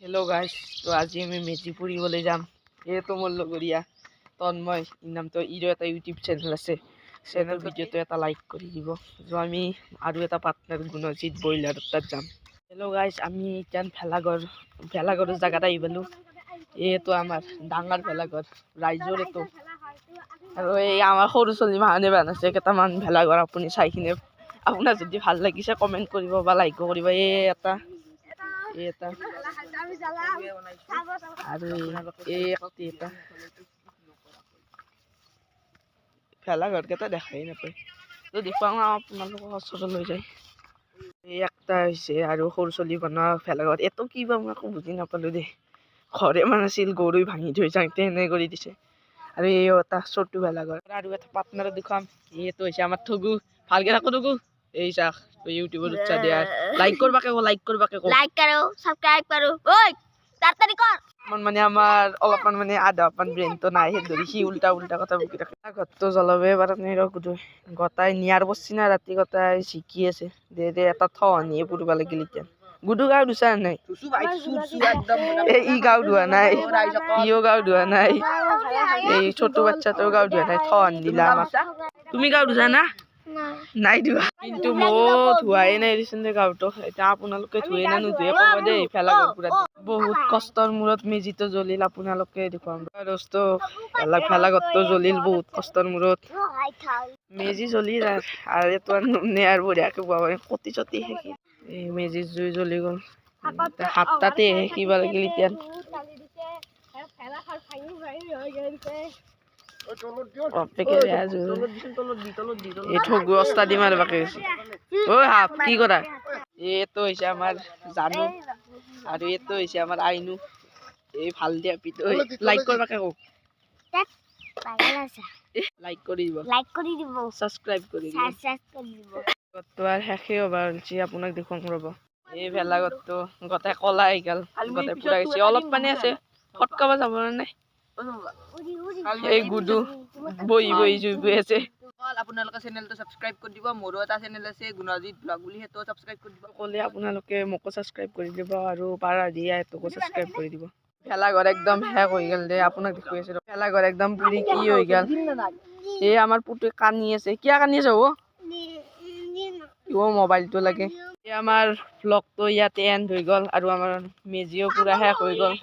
Hello' guys, তো আজি আমি মেজি ফুৰিবলৈ যাম। এইটো মোৰ লগৰীয়া তন্ময়, নামটো ইৰো এটা ইউটিউব চেনেল আছে। চেনেল ভিডিঅ'টো এটা লাইক কৰি দিব। তো আমি আৰু এটা পাৰ্টনাৰ গুণজিত ব্ৰইলাৰ তাত যাম। হেল্ল' গাইজ, আমি এতিয়া ভেলাঘৰৰ জেগাত আহি পালোঁ। এইটো আমাৰ ডাঙৰ ভেলাঘৰ, ৰাইজৰ এইটো। আৰু এই আমাৰ সৰু ছোৱালী মাহানে বানাইছে কেইটামান ভেলাঘৰ। আপুনি চাই কিনে আপোনাৰ যদি ভাল লাগিছে কমেণ্ট কৰিব বা লাইক কৰিব। এটা আৰু এটা ভেলাঘৰ কেইটা দেখাই নাপায়, তো দেখুৱাওঁ আপোনালোকক ওচৰলৈ যায়। এই একটা হৈছে আৰু সৰু ছোৱালী বনোৱা ভেলাঘৰ। এইটো কিবা মই একো বুজি নাপালোঁ দেই। ঘৰে মান আছিল, গৰু ভাঙি থৈ যাওঁতে এনে কৰি দিছে। আৰু এই এটা চটু ভেলাঘৰ। আৰু এটা পাৰ্টনাৰ দেখুৱাম, এইটো হৈছে আমাৰ ঠগু। ভালকে থাকো ঠগু। এই চাহ ইউটিউবত উৎসাহ দিয়া, লাইক করবাকে লাইক করো সাবস্ক্রাইব করো। ওই তাড়াতাড়ি কর। মানে আমার অলপমান মানে আধা অকমান ব্রেনটো নাই, সেই ধৰি সি উল্টা কথা বকি থাকে। ঘৰটো জ্বলাবে পাৰা নাই ৰ গুদু। গটাই নিয়াৰ বসছি না ৰাতি গটাই জিকি আছে। দে এটা থনিয়ে পুৰবা লাগিল এতিয়া। গুদু গাও দুছা নাই, ই গাও ধোৱা নাই, ইও গাও ধোৱা নাই, এই ছোট বাচ্চাটো গাও ধোৱা নাই। থন দিলা আমাক। তুমি গাও ধুছা না? নাই ধোৱা, কিন্তু মই ধোৱাই নাই দিচোন গাঁৱতো। এতিয়া আপোনালোকে ধুৱে না নুধুৱে ক'ব দেই। ভেলাঘৰ পুৰা বহুত কষ্টৰ মূৰত মেজিটো জ্বলিল, আপোনালোকে দেখুৱাম দোস্ত। ভেলাঘৰটো জ্বলিল বহুত কষ্টৰ মূৰত। মেজি জ্বলিল আৰু এইটো নেয়াৰ বঢ়িয়াকে কটি চটি শেষি। এই মেজিৰ জুই জ্বলি গ'ল, সাতটাতে শেষিব লাগিল এতিয়া। এই ঠগু অস্তা দি মাৰবাকে গৈছে। ঐ হাপ কি কৰা? এইটো হৈছে আমাৰ জানু আৰু এইটো হৈছে আমাৰ আইনু। এই ভাল দিয়া পিটো লাইক কৰবাকে কওক। লাইক কৰি দিব, সাবস্ক্ৰাইব কৰি দিব। ঘৰটো আৰু শেষেই হ'ব হৈছে, আপোনাক দেখুৱাম ৰ'ব। এই ভেলাঘৰটো গোটেই কলা হৈ গ'ল, গোটেই পুৰা গৈছে। অলপ পানী আছে, ফটকাব যাব নাই। এই গুডু বহি জুই বহি আছে। আপোনালোকে চেনেলটো সাবস্ক্ৰাইব কৰি দিব। মোৰো এটা চেনেল আছে গুণজিত ব্লগ বুলি, সেইটো সাবস্ক্ৰাইব কৰি দিব। ক'লে আপোনালোকে মোকো সাবস্ক্ৰাইব কৰি দিব আৰু পাৰা দিয়া এইটোকো সাবস্ক্ৰাইব কৰি দিব। ভেলাঘৰ একদম শেষ হৈ গ'ল দে, আপোনাক দেখুৱাই আছো। ভেলাঘৰ একদম পুৰি কি হৈ গ'ল। এই আমাৰ পুতে কান্দি আছে। কিয় কান্দি আছে মোবাইলটো লাগে। আমাৰ ব্লগটো ইয়াতে এণ্ড হৈ গ'ল আৰু আমাৰ মেজিও পুৰা শেষ হৈ গ'ল।